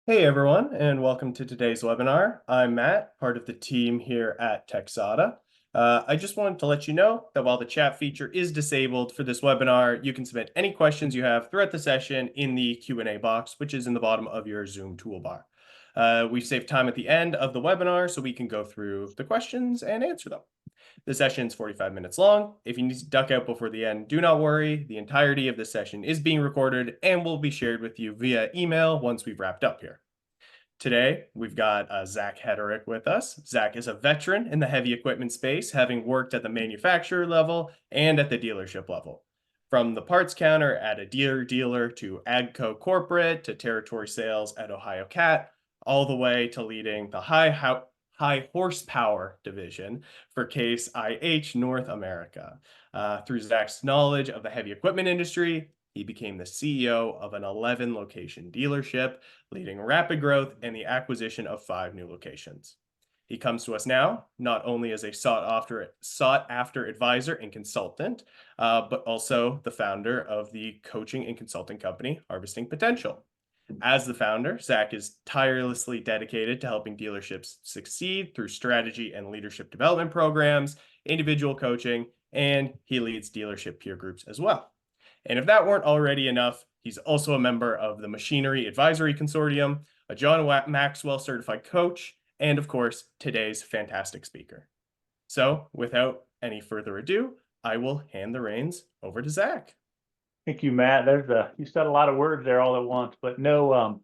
Hey everyone, and welcome to today's webinar. I'm Matt, part of the team here at Texada. I just wanted to let you know that while the chat feature is disabled for this webinar, you can submit any questions you have throughout the session in the Q&A box, which is in the bottom of your Zoom toolbar. We've saved time at the end of the webinar so we can go through the questions and answer them. The session is 45 minutes long. If you need to duck out before the end, do not worry. The entirety of the session is being recorded and will be shared with you via email once we've wrapped up here. Today, we've got Zach Hederick with us. Zach is a veteran in the heavy equipment space, having worked at the manufacturer level and at the dealership level. From the parts counter at a dealer to AGCO corporate to territory sales at Ohio Cat, all the way to leading the high horsepower division for Case IH North America. Through Zach's knowledge of the heavy equipment industry, he became the CEO of an 11 location dealership, leading rapid growth and the acquisition of 5 new locations. He comes to us now not only as a sought-after advisor and consultant, but also the founder of the coaching and consulting company Harvesting Potential. As the founder, Zach is tirelessly dedicated to helping dealerships succeed through strategy and leadership development programs, individual coaching, and he leads dealership peer groups as well. And if that weren't already enough, he's also a member of the Machinery Advisory Consortium, a John Maxwell certified coach, and of course, today's fantastic speaker. So without any further ado, I will hand the reins over to Zach. Thank you, Matt. You said a lot of words there all at once, but no,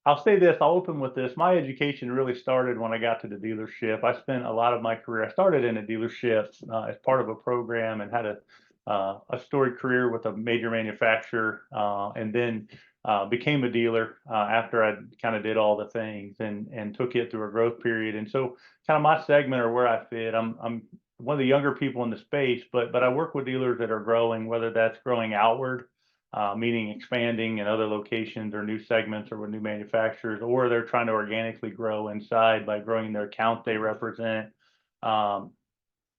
I'll say this, I'll open with this. My education really started when I got to the dealership. I spent a lot of my career, I started in a dealership as part of a program and had a storied career with a major manufacturer, and then became a dealer after I kind of did all the things and took it through a growth period. And so kind of my segment or where I fit, I'm one of the younger people in the space, but I work with dealers that are growing, whether that's growing outward, meaning expanding in other locations or new segments or with new manufacturers, or they're trying to organically grow inside by growing their account they represent, growing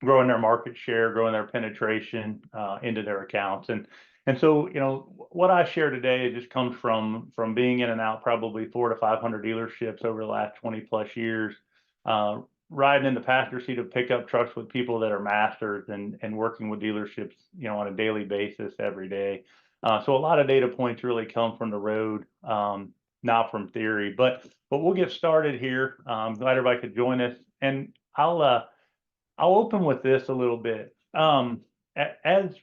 their market share, growing their penetration into their accounts. And so, what I share today just comes from being in and out probably 400 to 500 dealerships over the last 20 plus years, riding in the passenger seat of pickup trucks with people that are masters and working with dealerships, on a daily basis every day. So a lot of data points really come from the road, not from theory. But we'll get started here. I'm glad everybody could join us, and I'll open with this a little bit. As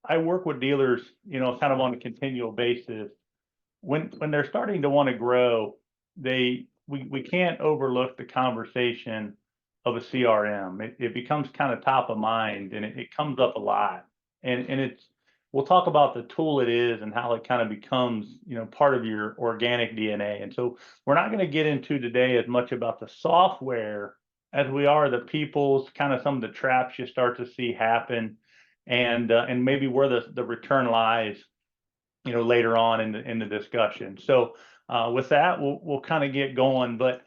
I work with dealers, kind of on a continual basis, when they're starting to want to grow, we can't overlook the conversation of a CRM. It becomes kind of top of mind, and it comes up a lot. And we'll talk about the tool it is and how it kind of becomes, part of your organic DNA. And so we're not going to get into today as much about the software as we are the people's, kind of some of the traps you start to see happen, and maybe where the return lies, later on in the discussion. So with that, we'll kind of get going. But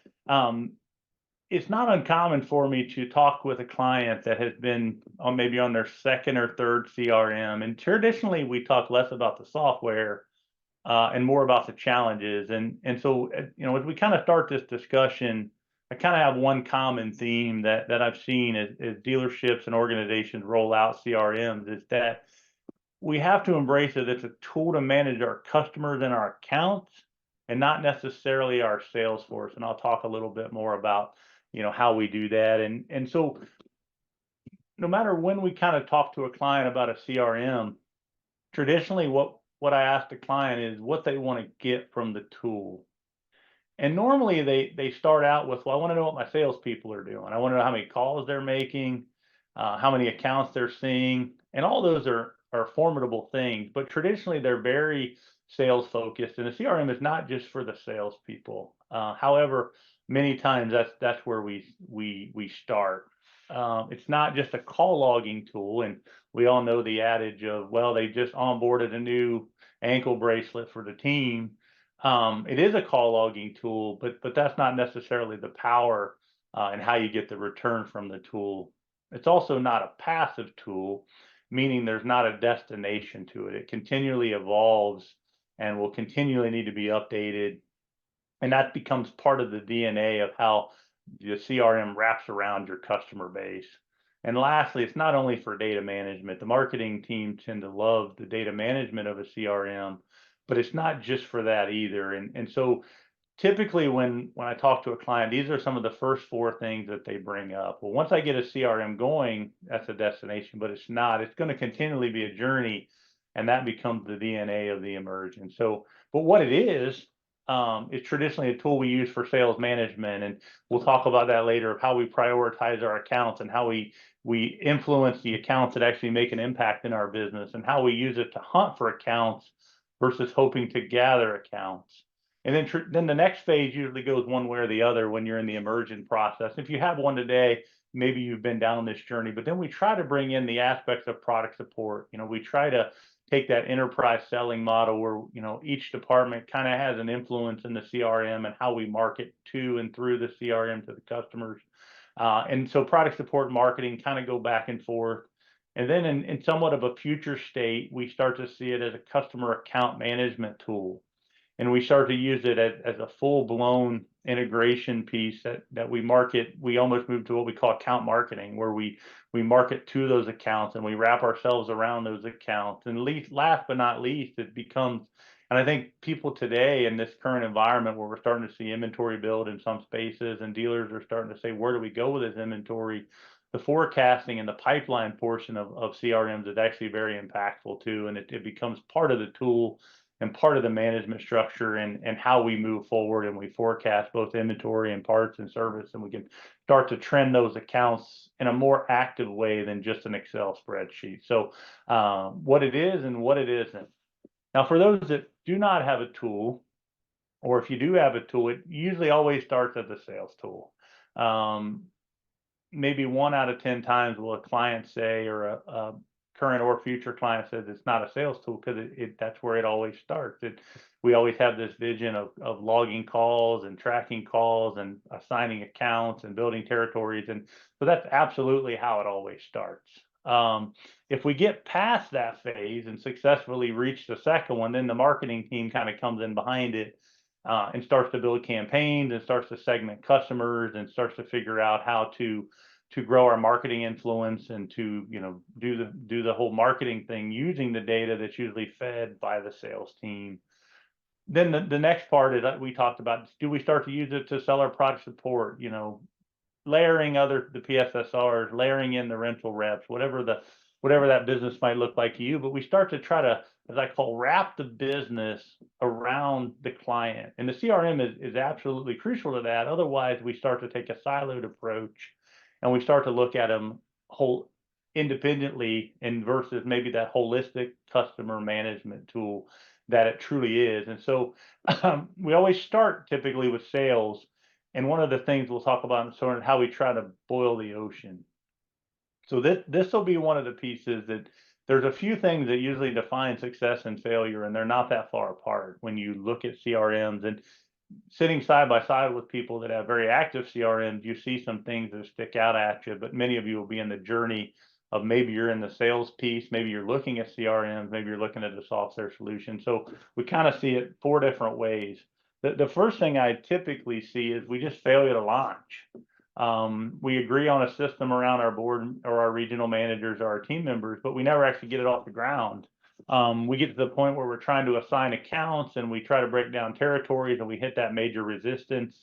it's not uncommon for me to talk with a client that has been maybe on their second or third CRM, and traditionally we talk less about the software and more about the challenges. And so as we kind of start this discussion, I kind of have one common theme that I've seen as dealerships and organizations roll out CRMs, is that we have to embrace it. It's a tool to manage our customers and our accounts, and not necessarily our sales force. And I'll talk a little bit more about, how we do that. And so no matter when we kind of talk to a client about a CRM, traditionally what I ask the client is what they want to get from the tool. And normally they start out with, well, I want to know what my salespeople are doing. I want to know how many calls they're making, how many accounts they're seeing, and all those are formidable things. But traditionally they're very sales focused, and the CRM is not just for the salespeople. However, many times that's where we start. It's not just a call logging tool, and we all know the adage of, well, they just onboarded a new ankle bracelet for the team. It is a call logging tool, but that's not necessarily the power and how you get the return from the tool. It's also not a passive tool, meaning there's not a destination to it. It continually evolves and will continually need to be updated And that becomes part of the DNA of how the CRM wraps around your customer base. And lastly, it's not only for data management. The marketing team tend to love the data management of a CRM, but it's not just for that either. And so typically when I talk to a client, these are some of the first four things that they bring up. Well, once I get a CRM going, that's a destination, but it's not. It's going to continually be a journey, and that becomes the DNA of the immersion. So, but what it is traditionally a tool we use for sales management, and we'll talk about that later of how we prioritize our accounts and how we influence the accounts that actually make an impact in our business, and how we use it to hunt for accounts versus hoping to gather accounts. And then the next phase usually goes one way or the other when you're in the immersion process. If you have one today, maybe you've been down this journey, but then we try to bring in the aspects of product support. We try to take that enterprise selling model where, each department kind of has an influence in the CRM and how we market to and through the CRM to the customers. And so product support and marketing kind of go back and forth. And then in somewhat of a future state, we start to see it as a customer account management tool, and we start to use it as a full-blown integration piece that we market. We almost move to what we call account marketing, where we market to those accounts and we wrap ourselves around those accounts. And last but not least, it becomes, and I think people today in this current environment where we're starting to see inventory build in some spaces and dealers are starting to say, where do we go with this inventory? The forecasting and the pipeline portion of CRMs is actually very impactful too, and it becomes part of the tool and part of the management structure and how we move forward, and we forecast both inventory and parts and service, and we can start to trend those accounts in a more active way than just an Excel spreadsheet. So what it is and what it isn't. Now, for those that do not have a tool, or if you do have a tool, it usually always starts as a sales tool. Maybe 1 out of 10 times will a client say, or a current or future client says it's not a sales tool, because that's where it always starts. We always have this vision of logging calls and tracking calls and assigning accounts and building territories, and so that's absolutely how it always starts. If we get past that phase and successfully reach the second one, then the marketing team kind of comes in behind it and starts to build campaigns and starts to segment customers and starts to figure out how to grow our marketing influence and to do the whole marketing thing using the data that's usually fed by the sales team. Then the next part is that we talked about, do we start to use it to sell our product support, layering the PSSRs, layering in the rental reps, whatever that business might look like to you. But we start to try to, as I call, wrap the business around the client. And the CRM is absolutely crucial to that. Otherwise, we start to take a siloed approach and we start to look at them whole independently and versus maybe that holistic customer management tool that it truly is. And so we always start typically with sales. And one of the things we'll talk about is sort of how we try to boil the ocean. So this will be one of the pieces that there's a few things that usually define success and failure, and they're not that far apart when you look at CRMs. And sitting side by side with people that have very active CRMs, you see some things that stick out at you, but many of you will be in the journey of maybe you're in the sales piece, maybe you're looking at CRMs, maybe you're looking at the software solution. So we kind of see it 4 different ways. The first thing I typically see is we just failure to launch. We agree on a system around our board or our regional managers or our team members, but we never actually get it off the ground. We get to the point where we're trying to assign accounts and we try to break down territories and we hit that major resistance.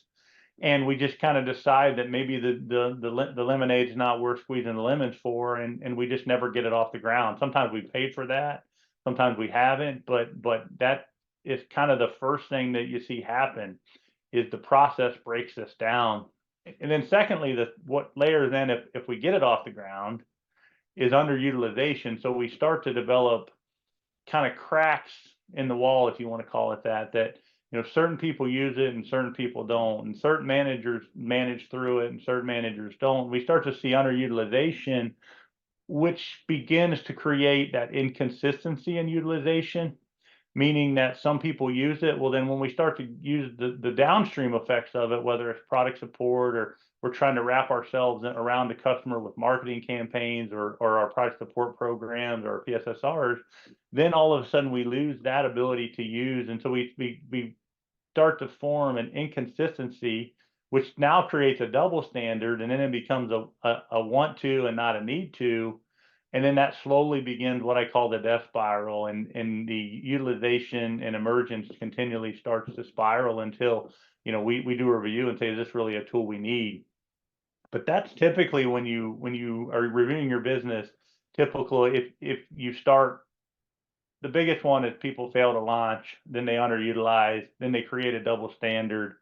And we just kind of decide that maybe the lemonade's not worth squeezing the lemons for, and we just never get it off the ground. Sometimes we paid for that, sometimes we haven't, but that is kind of the first thing that you see happen is the process breaks us down. And then secondly, what layers in if we get it off the ground is underutilization. So we start to develop kind of cracks in the wall, if you want to call it that certain people use it and certain people don't, and certain managers manage through it and certain managers don't. We start to see underutilization, which begins to create that inconsistency in utilization, meaning that some people use it. Well, then when we start to use the downstream effects of it, whether it's product support or we're trying to wrap ourselves around the customer with marketing campaigns or our product support programs or PSSRs, then all of a sudden we lose that ability to use. And so we start to form an inconsistency, which now creates a double standard, and then it becomes a want to and not a need to. And then that slowly begins what I call the death spiral, and the utilization and emergence continually starts to spiral until, we do a review and say, is this really a tool we need? But that's typically when you are reviewing your business. Typically, if you start, the biggest one is people fail to launch, then they underutilize, then they create a double standard,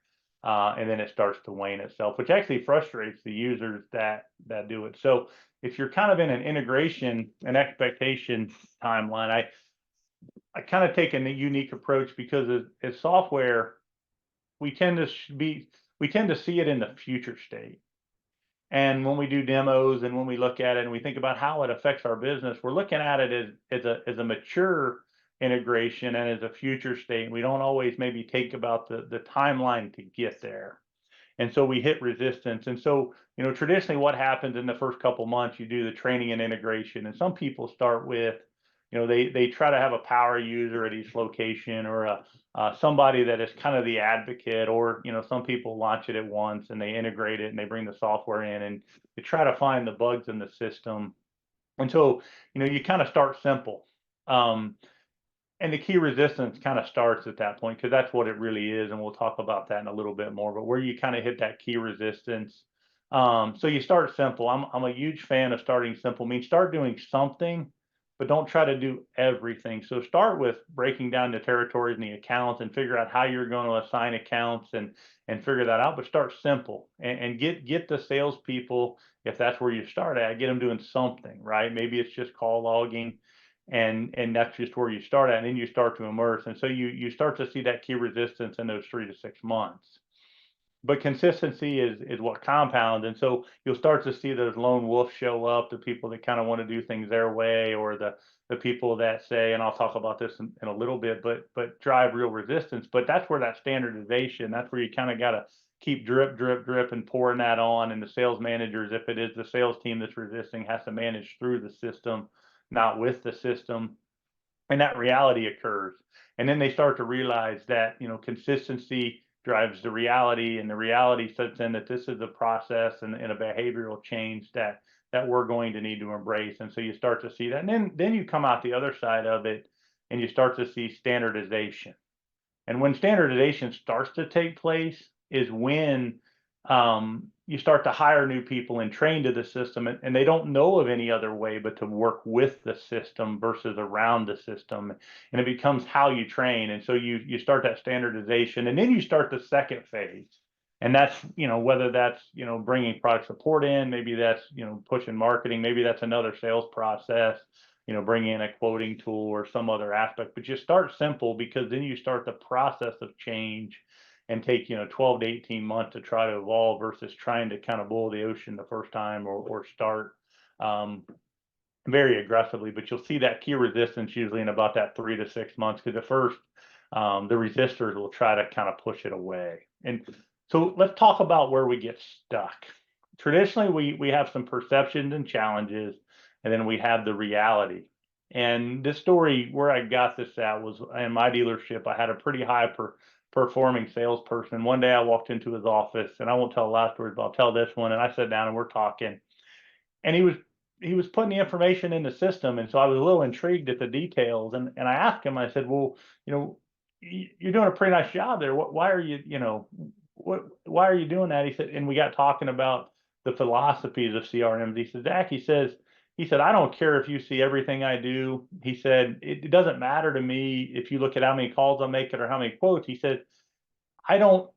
and then it starts to wane itself, which actually frustrates the users that do it. So if you're kind of in an integration and expectation timeline, I kind of take a unique approach, because as software, we tend to be we tend to see it in the future state. And when we do demos and when we look at it and we think about how it affects our business, we're looking at it as a mature integration and as a future state. We don't always maybe think about the timeline to get there. And so we hit resistance. And so, traditionally what happens in the first couple months, you do the training and integration. And some people start with, they try to have a power user at each location, or somebody that is kind of the advocate, or, some people launch it at once and they integrate it and they bring the software in and they try to find the bugs in the system. And so, you kind of start simple. And the key resistance kind of starts at that point, because that's what it really is. And we'll talk about that in a little bit more, but where you kind of hit that key resistance. So you start simple. I'm a huge fan of starting simple. I mean, start doing something, but don't try to do everything. So start with breaking down the territories and the accounts and figure out how you're going to assign accounts and figure that out. But start simple and get the salespeople, if that's where you start at, get them doing something, right? Maybe it's just call logging, and that's just where you start at, and then you start to immerse, and so you start to see that key resistance in those 3 to 6 months. But consistency is what compounds, and so you'll start to see those lone wolves show up, the people that kind of want to do things their way, or the people that say, and I'll talk about this in a little bit, but drive real resistance. But that's where that standardization, that's where you kind of got to keep drip drip drip and pouring that on, and the sales managers, if it is the sales team that's resisting, has to manage through the system, not with the system. And that reality occurs, and then they start to realize that, consistency drives the reality, and the reality sets in that this is a process and a behavioral change that we're going to need to embrace. And so you start to see that, and then you come out the other side of it and you start to see standardization. And when standardization starts to take place is when, you start to hire new people and train to the system, and they don't know of any other way but to work with the system versus around the system. And it becomes how you train. And so you start that standardization, and then you start the second phase. And that's, whether that's, bringing product support in, maybe that's, pushing marketing, maybe that's another sales process, bring in a quoting tool or some other aspect. But you start simple, because then you start the process of change, and take 12 to 18 months to try to evolve, versus trying to kind of boil the ocean the first time, or start um, very aggressively. But you'll see that key resistance usually in about that 3 to 6 months, because at first, the resistors will try to kind of push it away. And so let's talk about where we get stuck. Traditionally, we have some perceptions and challenges, and then we have the reality. And this story, where I got this at, was in my dealership. I had a pretty high performing salesperson. One day I walked into his office, and I won't tell the last stories, but I'll tell this one. And I sat down and we're talking, and he was putting the information in the system, and so I was a little intrigued at the details. And I asked him, I said, well, you're doing a pretty nice job there. Why are you, why are you doing that? He said, and we got talking about the philosophies of CRMs. He said, Zach, he said, I don't care if you see everything I do. He said, it doesn't matter to me if you look at how many calls I'm making or how many quotes. He said, I don't,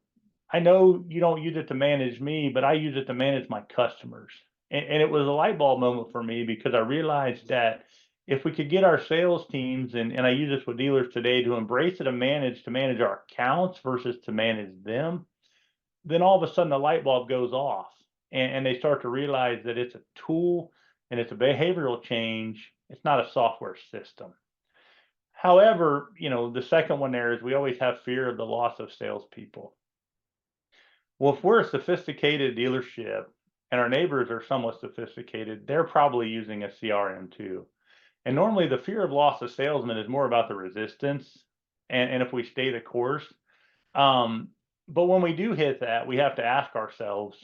I know you don't use it to manage me, but I use it to manage my customers. And it was a light bulb moment for me, because I realized that if we could get our sales teams, and I use this with dealers today, to embrace it and to manage our accounts versus to manage them, then all of a sudden the light bulb goes off, and they start to realize that it's a tool and it's a behavioral change. It's not a software system. However, the second one there is, we always have fear of the loss of salespeople. Well, if we're a sophisticated dealership and our neighbors are somewhat sophisticated, they're probably using a CRM too. And normally the fear of loss of salesmen is more about the resistance. And if we stay the course, Um, but when we do hit that, we have to ask ourselves,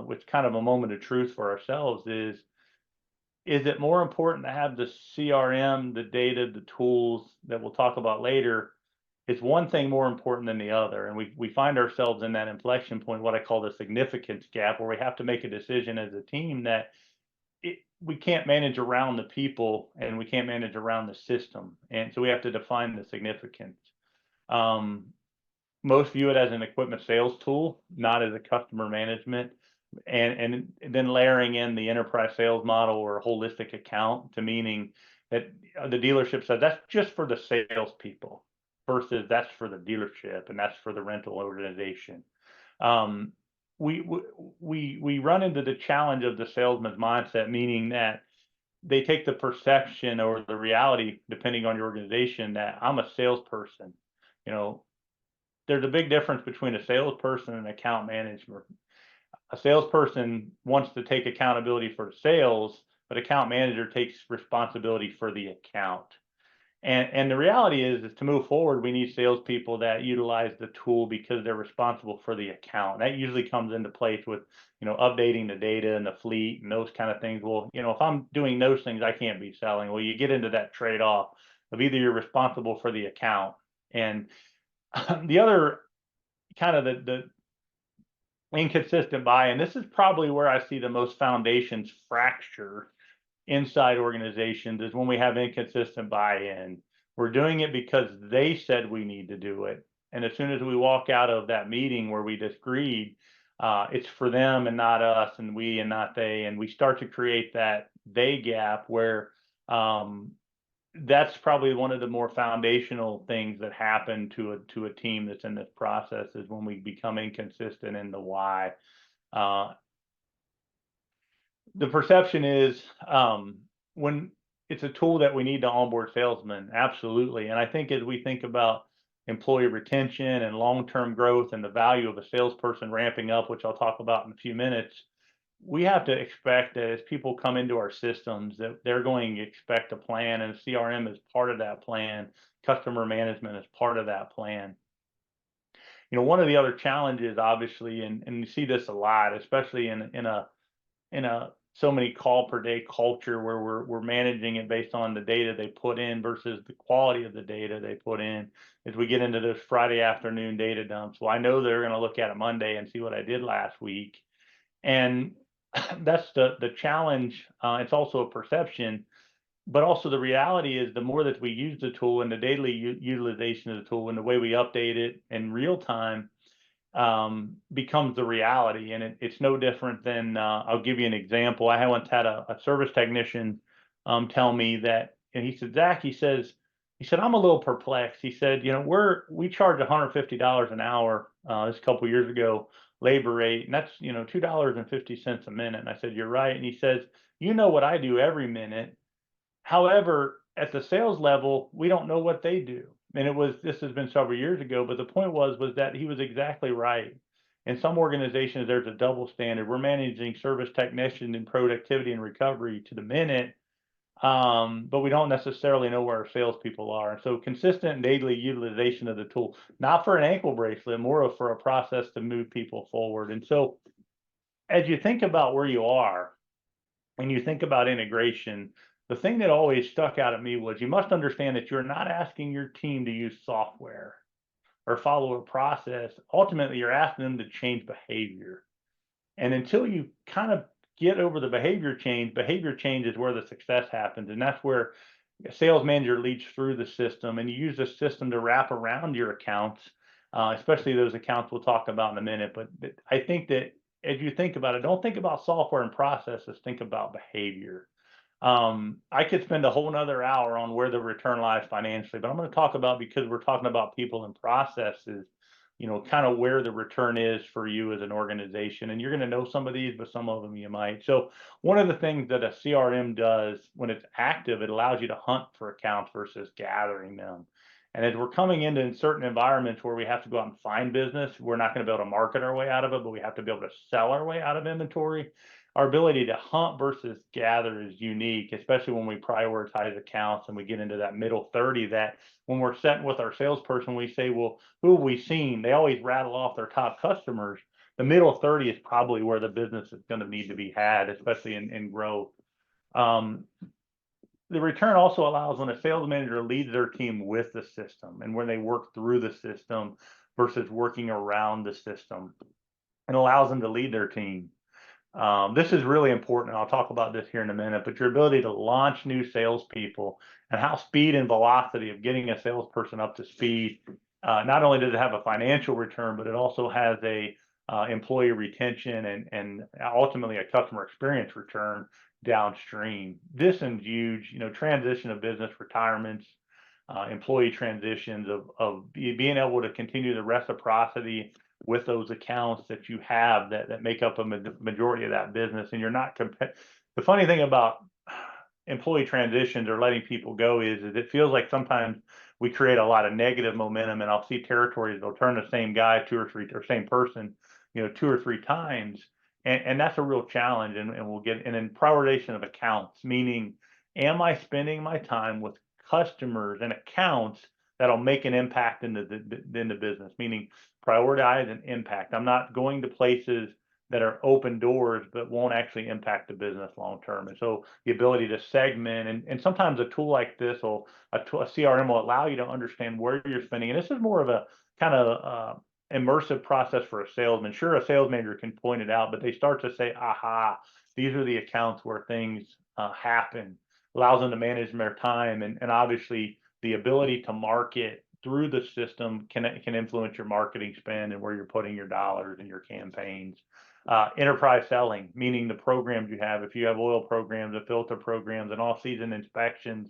which kind of a moment of truth for ourselves is it more important to have the CRM, the data, the tools that we'll talk about later? Is one thing more important than the other? And we find ourselves in that inflection point, what I call the significance gap, where we have to make a decision as a team that we can't manage around the people and we can't manage around the system. And so we have to define the significance. Um, Most view it as an equipment sales tool, not as a customer management. And then layering in the enterprise sales model or a holistic account, to meaning that the dealership said that's just for the salespeople versus that's for the dealership and that's for the rental organization. Um, we we run into the challenge of the salesman's mindset, meaning that they take the perception or the reality, depending on your organization, that I'm a salesperson. You know, there's a big difference between a salesperson and account management. A salesperson wants to take accountability for sales, but account manager takes responsibility for the account. And the reality is to move forward, we need salespeople that utilize the tool because they're responsible for the account. That usually comes into place with, updating the data and the fleet and those kind of things. Well, if I'm doing those things, I can't be selling. Well, you get into that trade-off of either you're responsible for the account, and the other kind of the inconsistent buy-in. This is probably where I see the most foundations fracture inside organizations, is when we have inconsistent buy-in. We're doing it because they said we need to do it. And as soon as we walk out of that meeting where we disagreed, it's for them and not us, and we and not they. And we start to create that they gap where that's probably one of the more foundational things that happen to a team that's in this process, is when we become inconsistent in the why. Uh, the perception is, when it's a tool that we need to onboard salesmen, absolutely. And I think as we think about employee retention and long-term growth and the value of a salesperson ramping up, which I'll talk about in a few minutes, we have to expect that as people come into our systems, that they're going to expect a plan, and CRM is part of that plan. Customer management is part of that plan. One of the other challenges, obviously, and you see this a lot, especially in a so many call per day culture, where we're managing it based on the data they put in versus the quality of the data they put in, as we get into this Friday afternoon data dumps. Well, I know they're going to look at it Monday and see what I did last week, and that's the challenge. It's also a perception, but also the reality is the more that we use the tool and the daily utilization of the tool and the way we update it in real time, becomes the reality. And it's no different than, I'll give you an example. I once had a service technician tell me that, and he said, Zach, he said, I'm a little perplexed. He said, we charge $150 an hour, this a couple years ago, labor rate, and that's, $2.50 a minute. And I said, you're right. And he says, what I do every minute. However, at the sales level, we don't know what they do. And this has been several years ago, but the point was that he was exactly right. In some organizations, there's a double standard. We're managing service technician and productivity and recovery to the minute, but we don't necessarily know where our salespeople are. And so consistent daily utilization of the tool, not for an ankle bracelet, more of for a process to move people forward. And so as you think about where you are, when you think about integration, the thing that always stuck out at me was, you must understand that you're not asking your team to use software or follow a process. Ultimately, you're asking them to change behavior. And until you kind of get over the behavior change is where the success happens. And that's where a sales manager leads through the system, and you use the system to wrap around your accounts, especially those accounts we'll talk about in a minute. But I think that as you think about it, don't think about software and processes, think about behavior. I could spend a whole nother hour on where the return lies financially, but I'm going to talk about, because we're talking about people and processes, kind of where the return is for you as an organization. And you're going to know some of these, but some of them you might. So one of the things that a CRM does when it's active, it allows you to hunt for accounts versus gathering them. And as we're coming into certain environments where we have to go out and find business, we're not going to be able to market our way out of it, but we have to be able to sell our way out of inventory. our ability to hunt versus gather is unique, especially when we prioritize accounts and we get into that middle 30, that when we're sitting with our salesperson, we say, well, who have we seen? They always rattle off their top customers. The middle 30 is probably where the business is going to need to be had, especially in growth. Um, the return also allows when a sales manager leads their team with the system and when they work through the system versus working around the system, and allows them to lead their team. This is really important. And I'll talk about this here in a minute, but your ability to launch new salespeople and how speed and velocity of getting a salesperson up to speed, not only does it have a financial return, but it also has a employee retention and ultimately a customer experience return downstream. This is huge, transition of business retirements, employee transitions of being able to continue the reciprocity with those accounts that you have that make up a majority of that business. And you're not the funny thing about employee transitions or letting people go is it feels like sometimes we create a lot of negative momentum, and I'll see territories they'll turn the same guy two or three or same person, two or three times. And that's a real challenge. And we'll get, and then prioritization of accounts, meaning, am I spending my time with customers and accounts that'll make an impact in the business, meaning prioritize and impact. I'm not going to places that are open doors but won't actually impact the business long term. And so the ability to segment, and sometimes a tool like this will, a CRM will allow you to understand where you're spending. And this is more of a kind of immersive process for a salesman. Sure, a sales manager can point it out, but they start to say, aha, these are the accounts where things happen. Allows them to manage their time, and obviously the ability to market through the system can influence your marketing spend and where you're putting your dollars and your campaigns. Enterprise selling, meaning the programs you have, if you have oil programs, the filter programs, and all-season inspections,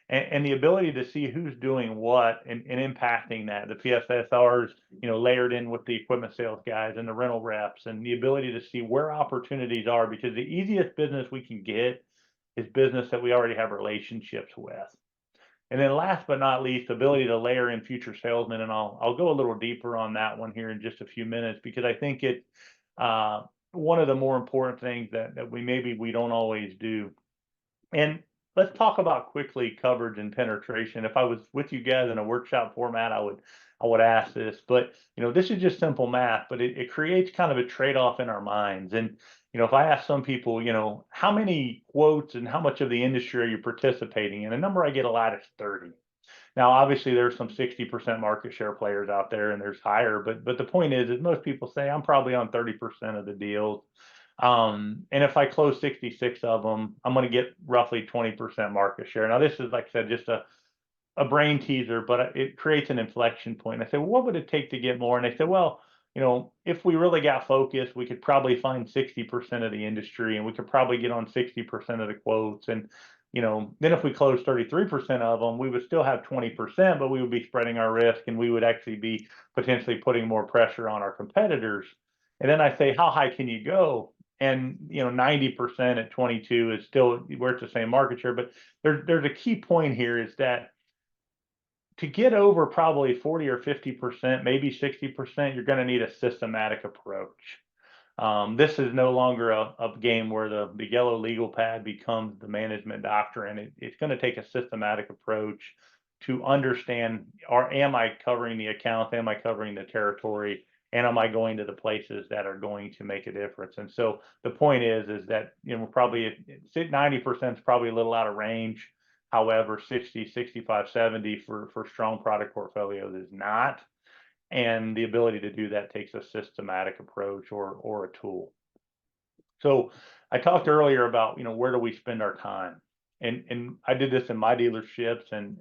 and the ability to see who's doing what and impacting that. The PSSRs, layered in with the equipment sales guys and the rental reps, and the ability to see where opportunities are, because the easiest business we can get is business that we already have relationships with. And then last but not least, the ability to layer in future salesmen. And I'll go a little deeper on that one here in just a few minutes, because I think it one of the more important things that we don't always do. And let's talk about quickly coverage and penetration. If I was with you guys in a workshop format, I would ask this, but this is just simple math, but it creates kind of a trade-off in our minds. And if I ask some people, how many quotes and how much of the industry are you participating in? A number I get a lot is 30. Now, obviously, there's some 60% market share players out there, and there's higher. But the point is most people say I'm probably on 30% of the deals. And if I close 66 of them, I'm going to get roughly 20% market share. Now, this is, like I said, just a brain teaser, but it creates an inflection point. I said, well, what would it take to get more? And they said, well, if we really got focused, we could probably find 60% of the industry, and we could probably get on 60% of the quotes. And, then if we close 33% of them, we would still have 20%, but we would be spreading our risk, and we would actually be potentially putting more pressure on our competitors. And then I say, how high can you go? And 90% at 22 is still where it's the same market share. But there's a key point here, is that to get over probably 40 or 50%, maybe 60%, you're going to need a systematic approach. This is no longer a game where the yellow legal pad becomes the management doctrine. It's going to take a systematic approach to understand, am I covering the account? Am I covering the territory? And am I going to the places that are going to make a difference? And so the point is that, probably 90% is probably a little out of range. However, 60, 65, 70 for strong product portfolios is not. And the ability to do that takes a systematic approach or a tool. So I talked earlier about, where do we spend our time? And I did this in my dealerships, and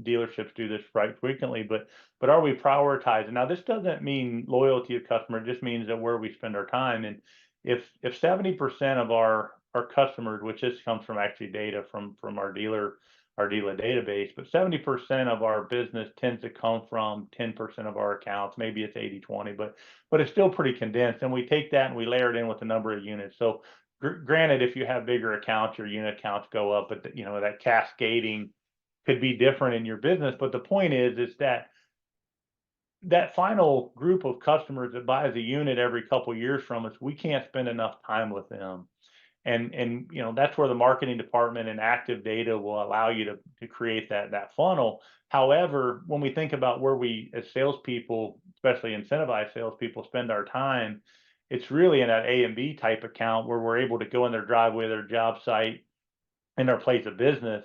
dealerships do this right frequently, but are we prioritizing? Now, this doesn't mean loyalty of customer, it just means that where we spend our time. And if 70% of our customers, which this comes from actually data from our dealer database, but 70% of our business tends to come from 10% of our accounts. Maybe it's 80-20, but it's still pretty condensed. And we take that and we layer it in with the number of units. So granted, if you have bigger accounts, your unit counts go up, but that cascading could be different in your business. But the point is that final group of customers that buys a unit every couple of years from us, we can't spend enough time with them. And that's where the marketing department and active data will allow you to create that funnel. However, when we think about where we as salespeople, especially incentivized salespeople, spend our time, it's really in that A and B type account where we're able to go in their driveway, their job site, in their place of business,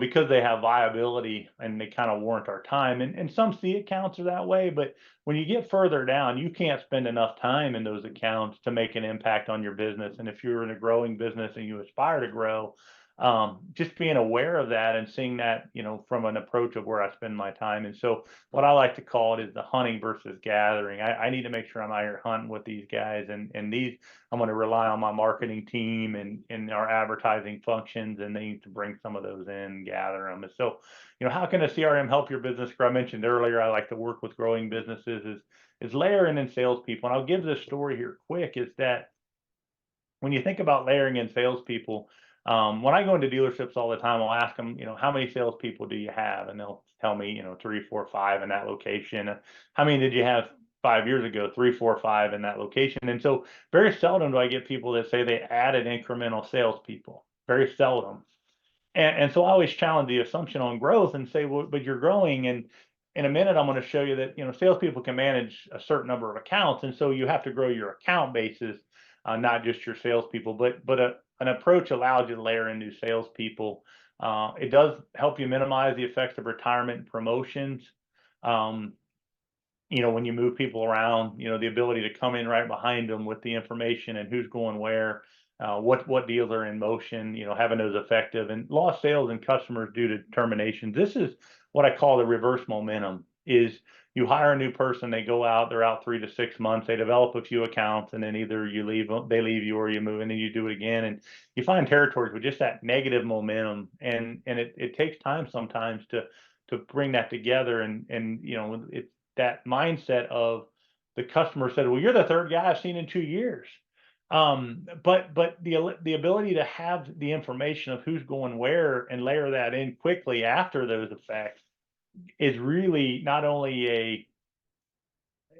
because they have viability and they kind of warrant our time. And some C accounts are that way, but when you get further down, you can't spend enough time in those accounts to make an impact on your business. And if you're in a growing business and you aspire to grow, just being aware of that and seeing that, from an approach of where I spend my time. And so what I like to call it is the hunting versus gathering. I need to make sure I'm out here hunting with these guys, and these I'm going to rely on my marketing team and our advertising functions, and they need to bring some of those in, gather them. And so, how can a CRM help your business grow? I mentioned earlier, I like to work with growing businesses is layering in salespeople. And I'll give this story here quick, is that when you think about layering in salespeople, when I go into dealerships all the time, I'll ask them, how many salespeople do you have? And they'll tell me, 3, 4, 5 in that location. How many did you have 5 years ago? 3, 4, 5 in that location. And so very seldom do I get people that say they added incremental salespeople. Very seldom. And so I always challenge the assumption on growth and say, well, but you're growing. And in a minute, I'm going to show you that, salespeople can manage a certain number of accounts. And so you have to grow your account bases, not just your salespeople, but an approach allows you to layer in new salespeople. It does help you minimize the effects of retirement and promotions. Um, when you move people around, the ability to come in right behind them with the information and who's going where, what deals are in motion, having those effective, and lost sales and customers due to terminations. This is what I call the reverse momentum. Is you hire a new person, they go out, they're out 3 to 6 months, they develop a few accounts, and then either you leave, they leave you, or you move, and then you do it again, and you find territories with just that negative momentum, and it takes time sometimes to bring that together, and it's that mindset of the customer said, well, you're the third guy I've seen in 2 years. But the ability to have the information of who's going where and layer that in quickly after those effects is really not only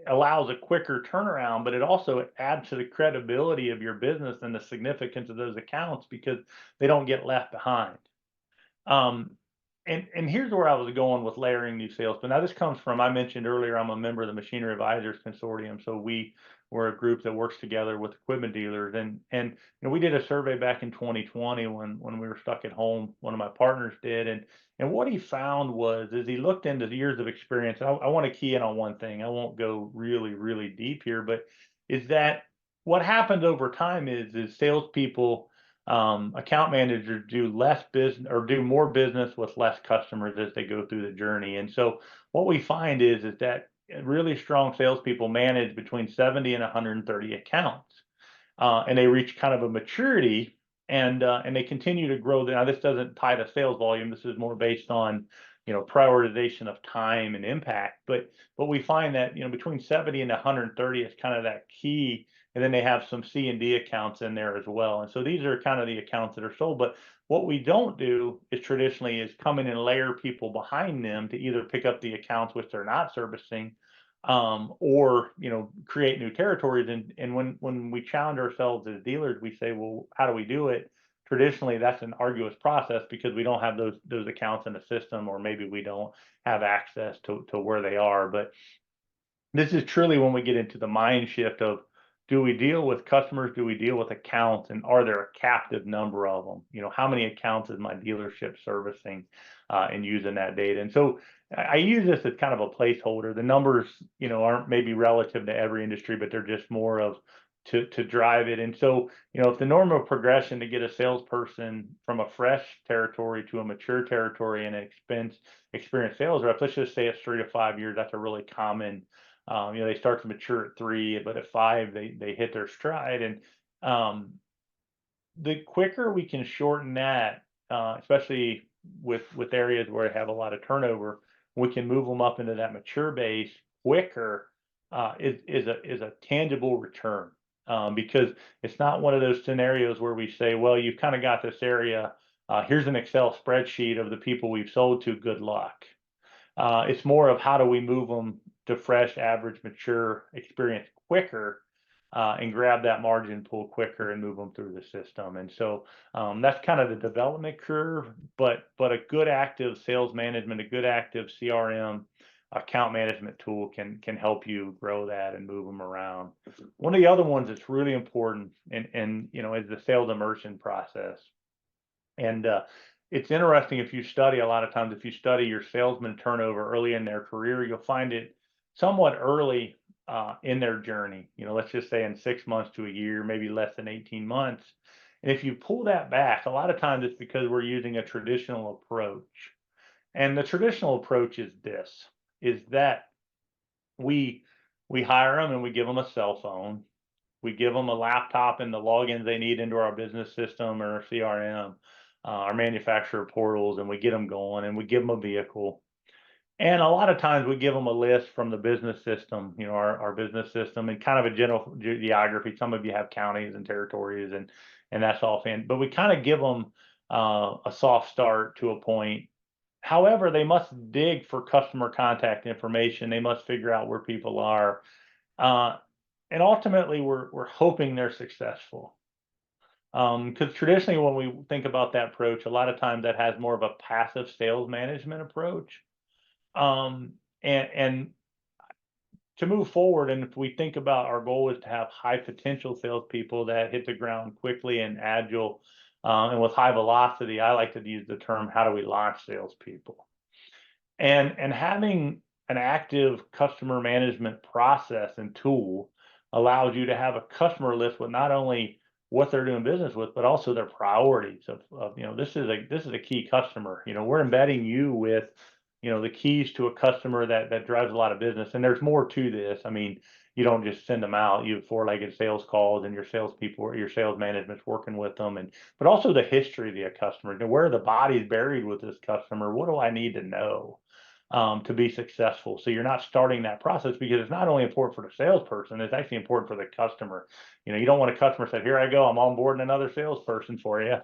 allows a quicker turnaround, but it also adds to the credibility of your business and the significance of those accounts because they don't get left behind. Um, and here's where I was going with layering new salesmen. Now, this comes from, I mentioned earlier, I'm a member of the Machinery Advisors Consortium. So we're a group that works together with equipment dealers. And we did a survey back in 2020 when we were stuck at home. One of my partners did. And what he found is he looked into the years of experience. And I want to key in on one thing. I won't go really, really deep here, but is that what happens over time is salespeople, account managers do less business or do more business with less customers as they go through the journey. And so what we find is that really strong salespeople manage between 70 and 130 accounts, and they reach kind of a maturity, and they continue to grow. Now, this doesn't tie to sales volume. This is more based on prioritization of time and impact. But we find that between 70 and 130 is kind of that key. And then they have some C and D accounts in there as well. And so these are kind of the accounts that are sold. But what we don't do is traditionally is come in and layer people behind them to either pick up the accounts which they're not servicing, or create new territories. And when we challenge ourselves as dealers, we say, well, how do we do it? Traditionally, that's an arduous process because we don't have those accounts in the system, or maybe we don't have access to where they are. But this is truly when we get into the mind shift of, do we deal with customers? Do we deal with accounts? And are there a captive number of them? How many accounts is my dealership servicing, and using that data? And so I use this as kind of a placeholder. The numbers, aren't maybe relative to every industry, but they're just more of to drive it. And so, if the normal progression to get a salesperson from a fresh territory to a mature territory and an experienced sales rep, let's just say it's 3 to 5 years, that's a really common. They start to mature at 3, but at 5, they hit their stride. And the quicker we can shorten that, especially with areas where they have a lot of turnover, we can move them up into that mature base quicker. Is a tangible return, because it's not one of those scenarios where we say, well, you've kind of got this area. Here's an Excel spreadsheet of the people we've sold to. Good luck. It's more of how do we move them to fresh, average, mature experience quicker. and grab that margin pool quicker and move them through the system. And so that's kind of the development curve, but a good active sales management, a good active CRM account management tool can help you grow that and move them around. One of the other ones that's really important and is the sales immersion process. And it's interesting if you study a lot of times, if you study your salesman turnover early in their career, you'll find it somewhat early in their journey. Let's just say in 6 months to a year, maybe less than 18 months. And if you pull that back, a lot of times it's because we're using a traditional approach. And the traditional approach is this, is that we we hire them and we give them a cell phone. We give them a laptop and the logins they need into our business system or our CRM, our manufacturer portals, and we get them going and we give them a vehicle. And a lot of times we give them a list from the business system, our business system and kind of a general geography. Some of you have counties and territories and that's all fan, but we kind of give them a soft start to a point. However, they must dig for customer contact information. They must figure out where people are. Uh, and ultimately, we're hoping they're successful. Because traditionally, when we think about that approach, a lot of times that has more of a passive sales management approach. And to move forward, and if we think about our goal is to have high potential salespeople that hit the ground quickly and agile, and with high velocity, I like to use the term, how do we launch salespeople? And having an active customer management process and tool allows you to have a customer list with not only what they're doing business with, but also their priorities of this is a key customer. We're embedding you with the keys to a customer that drives a lot of business. And there's more to this. I mean, you don't just send them out. You have four-legged sales calls, and your salespeople or your sales management's working with them, and but also the history of the customer. Where are the bodies buried with this customer? What do I need to know? To be successful. So you're not starting that process because it's not only important for the salesperson, it's actually important for the customer. You don't want a customer say, here I go, I'm onboarding another salesperson for you.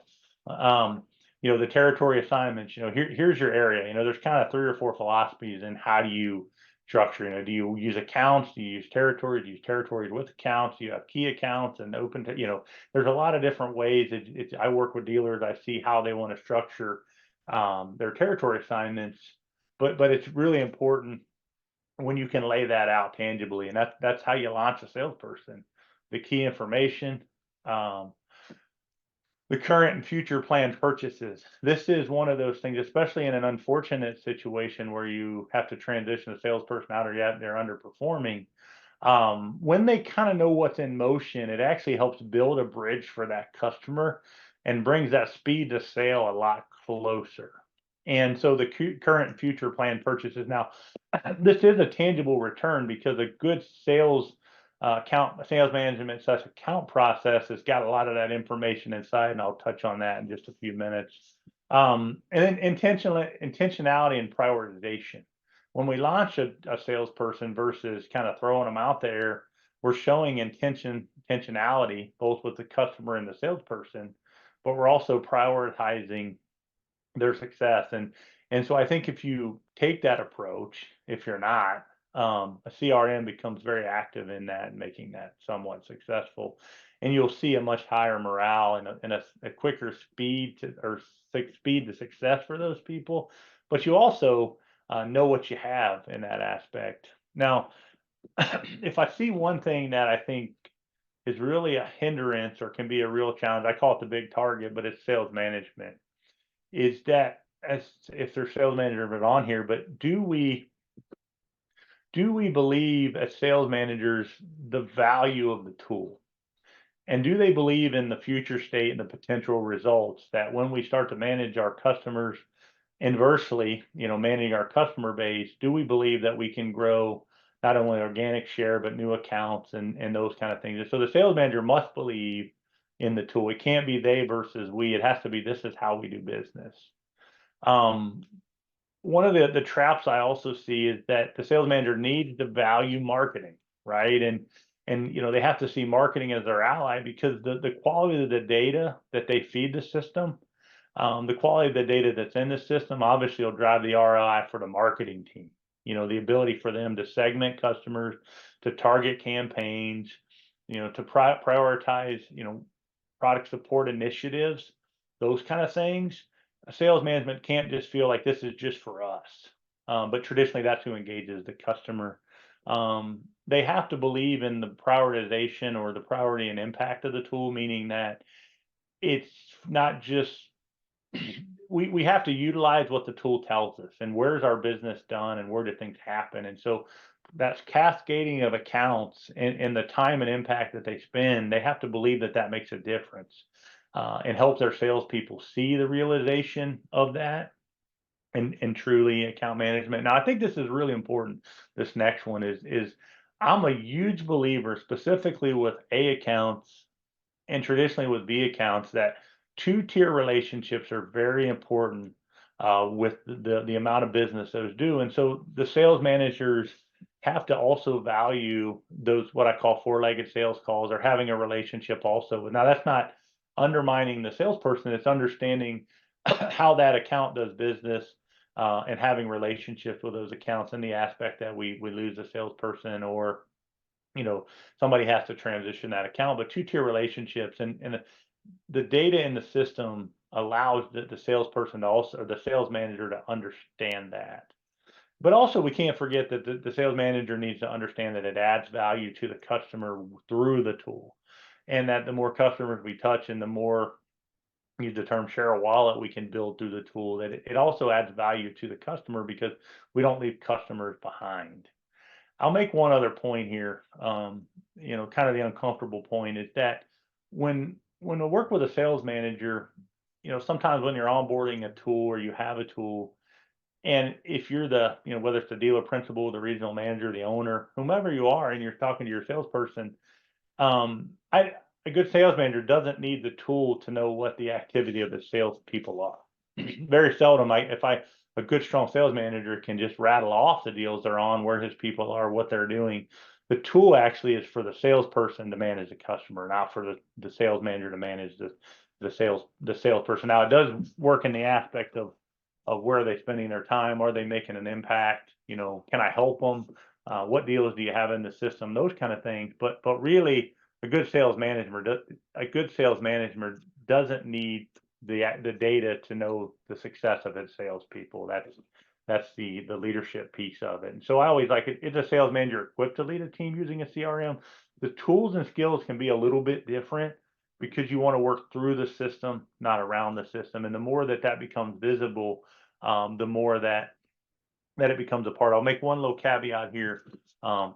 The territory assignments, here's your area. There's kind of 3 or 4 philosophies in how do you structure. Do you use accounts? Do you use territories? Do you use territories with accounts? Do you have key accounts and open there's a lot of different ways. I work with dealers. I see how they want to structure their territory assignments, but it's really important when you can lay that out tangibly, and that's how you launch a salesperson. The key information, um, the current and future planned purchases. This is one of those things, especially in an unfortunate situation where you have to transition a salesperson out or yet they're underperforming. When they kind of know what's in motion, it actually helps build a bridge for that customer and brings that speed to sale a lot closer. And so the current and future planned purchases. Now, this is a tangible return because a good sales management such account process has got a lot of that information inside, and I'll touch on that in just a few minutes. And then intentionality and prioritization. When we launch a salesperson versus kind of throwing them out there, we're showing intentionality both with the customer and the salesperson, but we're also prioritizing their success. And so I think if you take that approach, if you're not, a CRM becomes very active in that and making that somewhat successful. And you'll see a much higher morale and a quicker speed to success for those people. But you also know what you have in that aspect. Now, if I see one thing that I think is really a hindrance or can be a real challenge, I call it the big target, but it's sales management. Is that, as if there's sales managers on here, but do we believe as sales managers the value of the tool? And do they believe in the future state and the potential results that when we start to manage our customers inversely, managing our customer base, do we believe that we can grow not only organic share, but new accounts and those kind of things? And so the sales manager must believe in the tool. It can't be they versus we. It has to be, this is how we do business. Um, One of the traps I also see is that the sales manager needs to value marketing, right? And they have to see marketing as their ally because the quality of the data that they feed the system, the quality of the data that's in the system obviously will drive the ROI for the marketing team. The ability for them to segment customers, to target campaigns, to prioritize, product support initiatives, those kind of things. Sales management can't just feel like this is just for us. But traditionally, that's who engages the customer. They have to believe in the prioritization or the priority and impact of the tool, meaning that it's not just we have to utilize what the tool tells us and where's our business done and where do things happen. And so that's cascading of accounts and the time and impact that they spend. They have to believe that that makes a difference and helps their salespeople see the realization of that and truly account management. Now, I think this is really important. This next one is I'm a huge believer, specifically with A accounts and traditionally with B accounts, that two-tier relationships are very important with the amount of business those do. And so the sales managers have to also value those what I call four-legged sales calls or having a relationship also. Now that's not undermining the salesperson, it's understanding how that account does business and having relationships with those accounts in the aspect that we lose a salesperson or somebody has to transition that account. But two-tier relationships and the data in the system allows the salesperson to also, or the sales manager, to understand that. But also, we can't forget that the sales manager needs to understand that it adds value to the customer through the tool, and that the more customers we touch and the more, use the term, share a wallet we can build through the tool, that it also adds value to the customer because we don't leave customers behind. I'll make one other point here. Kind of the uncomfortable point is that when I work with a sales manager, sometimes when you're onboarding a tool or you have a tool, and if you're whether it's the dealer principal, the regional manager, the owner, whomever you are, and you're talking to your salesperson, I a good sales manager doesn't need the tool to know what the activity of the salespeople are. Very seldom, a good strong sales manager can just rattle off the deals they're on, where his people are, what they're doing. The tool actually is for the salesperson to manage the customer, not for the sales manager to manage the salesperson. Now it does work in the aspect of where are they spending their time, are they making an impact? Can I help them? What deals do you have in the system? Those kind of things. But really, a good sales manager doesn't need the data to know the success of its salespeople. That's the leadership piece of it. And so I always like it. Is a sales manager equipped to lead a team using a CRM? The tools and skills can be a little bit different because you want to work through the system, not around the system. And the more that becomes visible, the more that it becomes a part. I'll make one little caveat here.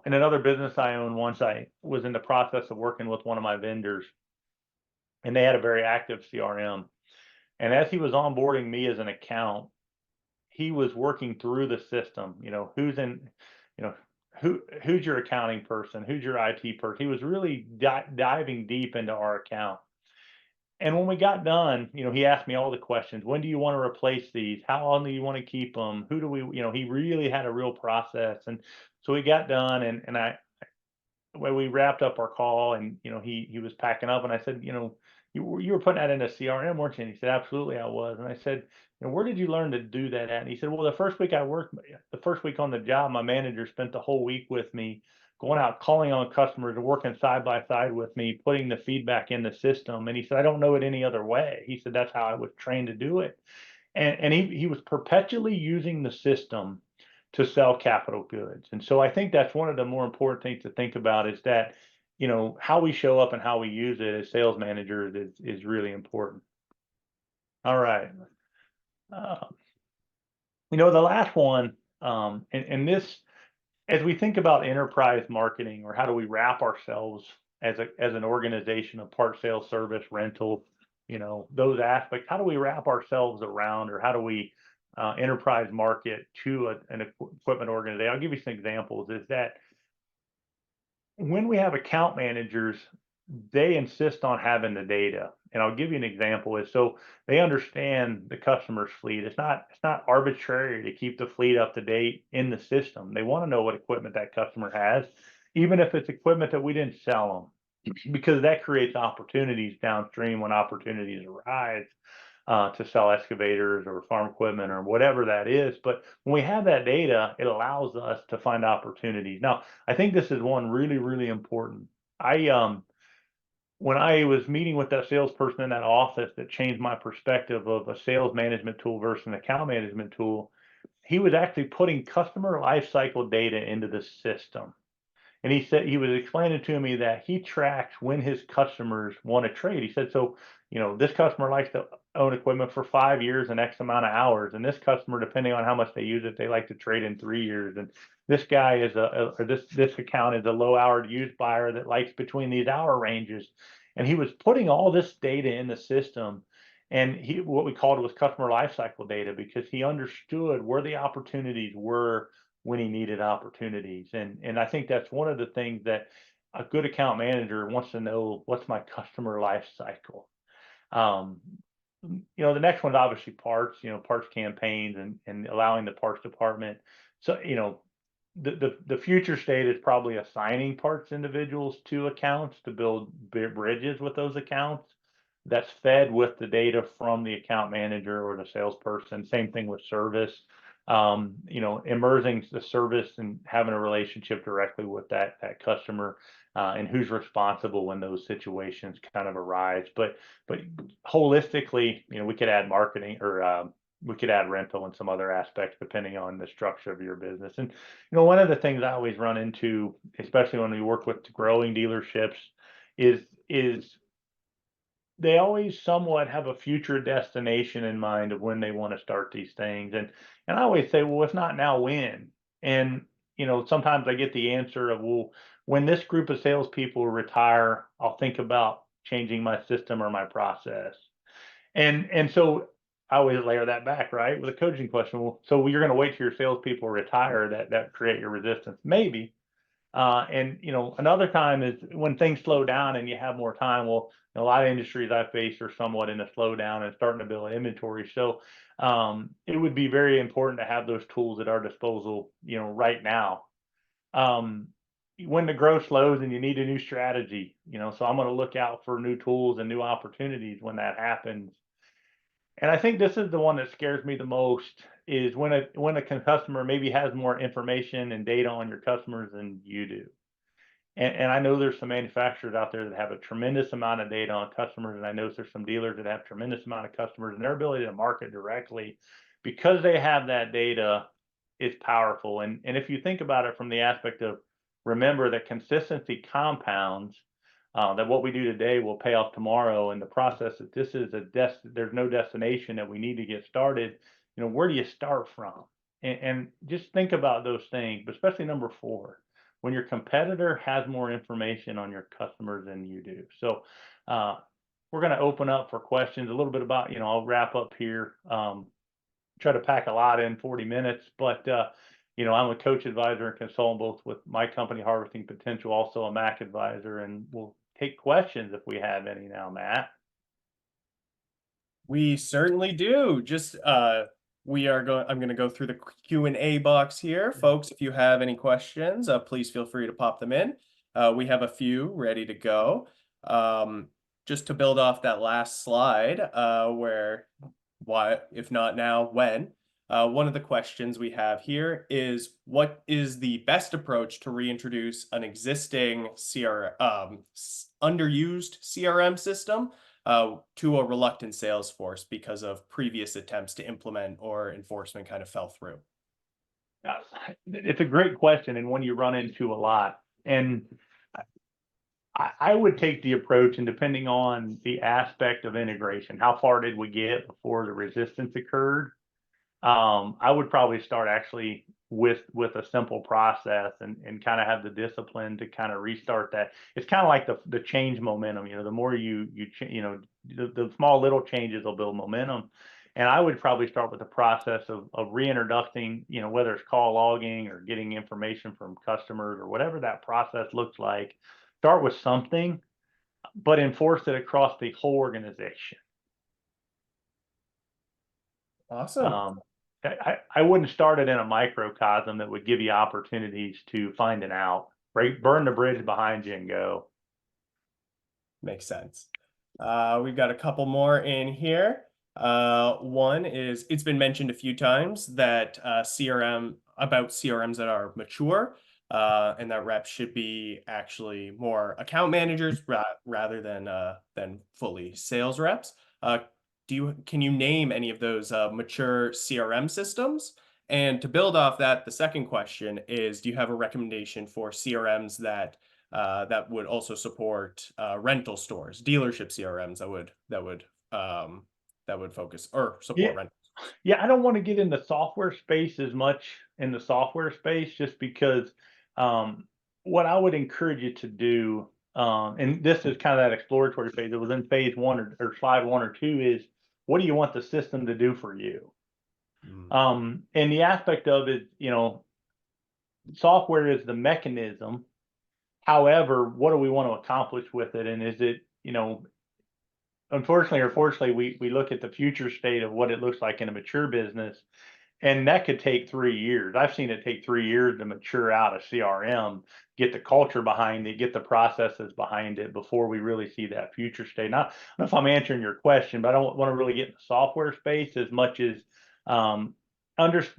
In another business I own, once I was in the process of working with one of my vendors, and they had a very active CRM. And as he was onboarding me as an account, he was working through the system. Who's in, you know, who's your accounting person, who's your IT person. He was really diving deep into our account. And when we got done, he asked me all the questions. When do you want to replace these? How long do you want to keep them? Who do we, he really had a real process. And so we got done and when we wrapped up our call and, he was packing up and I said, you were putting that in a CRM, weren't you? And he said, absolutely, I was. And I said, where did you learn to do that at? And he said, well, the first week on the job, my manager spent the whole week with me, going out, calling on customers, working side by side with me, putting the feedback in the system. And he said, I don't know it any other way. He said, that's how I was trained to do it. And he was perpetually using the system to sell capital goods. And so I think that's one of the more important things to think about is that, how we show up and how we use it as sales managers is really important. All right. Uh, the last one, and this, as we think about enterprise marketing or how do we wrap ourselves as an organization of part sales, service, rental, those aspects, how do we wrap ourselves around, or how do we enterprise market to an equipment organization? I'll give you some examples. Is that when we have account managers, they insist on having the data. And I'll give you an example is so they understand the customer's fleet. It's not arbitrary to keep the fleet up to date in the system. They want to know what equipment that customer has, even if it's equipment that we didn't sell them, because that creates opportunities downstream when opportunities arise to sell excavators or farm equipment or whatever that is. But when we have that data, it allows us to find opportunities. Now, I think this is one really, really important. When I was meeting with that salesperson in that office that changed my perspective of a sales management tool versus an account management tool, he was actually putting customer lifecycle data into the system. And he said he was explaining to me that he tracks when his customers want to trade. He said, so, this customer likes to own equipment for 5 years and X amount of hours. And this customer, depending on how much they use it, they like to trade in 3 years. And this guy is or this account is a low hour used buyer that likes between these hour ranges. And he was putting all this data in the system. And what we called was customer lifecycle data, because he understood where the opportunities were when he needed opportunities. And I think that's one of the things that a good account manager wants to know: what's my customer life cycle? Um, the next one's obviously parts, parts campaigns, and allowing the parts department. So, the future state is probably assigning parts individuals to accounts to build bridges with those accounts. That's fed with the data from the account manager or the salesperson. Same thing with service. Immersing the service and having a relationship directly with that customer, and who's responsible when those situations kind of arise. But holistically, we could add marketing, or we could add rental and some other aspects depending on the structure of your business. And one of the things I always run into, especially when we work with growing dealerships, is they always somewhat have a future destination in mind of when they want to start these things. And I always say, well, if not now, when? And sometimes I get the answer of, well, when this group of salespeople retire, I'll think about changing my system or my process. And so I always layer that back, right, with a coaching question. Well, so you're going to wait till your salespeople retire that create your resistance? Maybe. And another time is when things slow down and you have more time. Well, a lot of industries I face are somewhat in a slowdown and starting to build inventory. So it would be very important to have those tools at our disposal, right now. When the growth slows and you need a new strategy, so I'm going to look out for new tools and new opportunities when that happens. And I think this is the one that scares me the most, is when a customer maybe has more information and data on your customers than you do. And I know there's some manufacturers out there that have a tremendous amount of data on customers, and I know there's some dealers that have tremendous amount of customers, and their ability to market directly because they have that data is powerful. And if you think about it from the aspect of, remember that consistency compounds, that what we do today will pay off tomorrow, and the process that this is there's no destination, that we need to get started. Where do you start from? And just think about those things, but especially number 4, when your competitor has more information on your customers than you do. So we're going to open up for questions a little bit about, I'll wrap up here, try to pack a lot in 40 minutes, but I'm a coach advisor and consultant both with my company, Harvesting Potential, also a Mac advisor, and we'll take questions if we have any now, Matt. We certainly do. Just I'm going to go through the Q&A box here. Folks, if you have any questions, please feel free to pop them in. We have a few ready to go. Just to build off that last slide, where why, if not now, when? One of the questions we have here is, what is the best approach to reintroduce an existing underused CRM system to a reluctant sales force because of previous attempts to implement or enforcement kind of fell through? It's a great question, and one you run into a lot. And I would take the approach, and depending on the aspect of integration, how far did we get before the resistance occurred? I would probably start actually with a simple process, and kind of have the discipline to kind of restart that. It's kind of like the change momentum. The more the small little changes will build momentum. And I would probably start with the process of reintroducing, whether it's call logging or getting information from customers or whatever that process looks like. Start with something, but enforce it across the whole organization. Awesome. I wouldn't start it in a microcosm that would give you opportunities to find an out. Burn the bridge behind you and go. Makes sense. We've got a couple more in here. One is, it's been mentioned a few times that CRMs that are mature and that reps should be actually more account managers rather than fully sales reps. Can you name any of those mature CRM systems? And to build off that, the second question is, do you have a recommendation for CRMs that would also support rental stores, dealership CRMs that would focus or Yeah. support rentals? Yeah, I don't want to get in the software space as much in the software space just because um, what I would encourage you to do, and this is kind of that exploratory phase, it was in phase one or slide one or two, is what do you want the system to do for you? Mm, And the aspect of it, software is the mechanism. However, what do we want to accomplish with it? And is it, unfortunately or fortunately, we look at the future state of what it looks like in a mature business, and that could take 3 years. I've seen it take 3 years to mature out a CRM, get the culture behind it, get the processes behind it before we really see that future state. Now, I don't know if I'm answering your question, but I don't want to really get in the software space as much as um,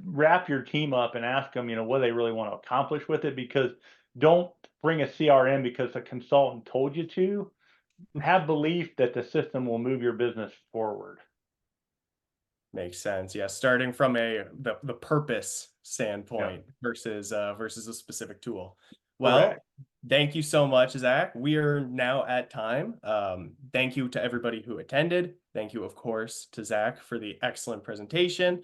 wrap your team up and ask them, what they really want to accomplish with it. Because don't bring a CRM because a consultant told you to. Have belief that the system will move your business forward. makes sense. Yeah, starting from the purpose Yeah, standpoint versus a specific tool. correct. Well, thank you so much, Zach. We are now at time. Thank you to everybody who attended. Thank you, of course, to Zach for the excellent presentation.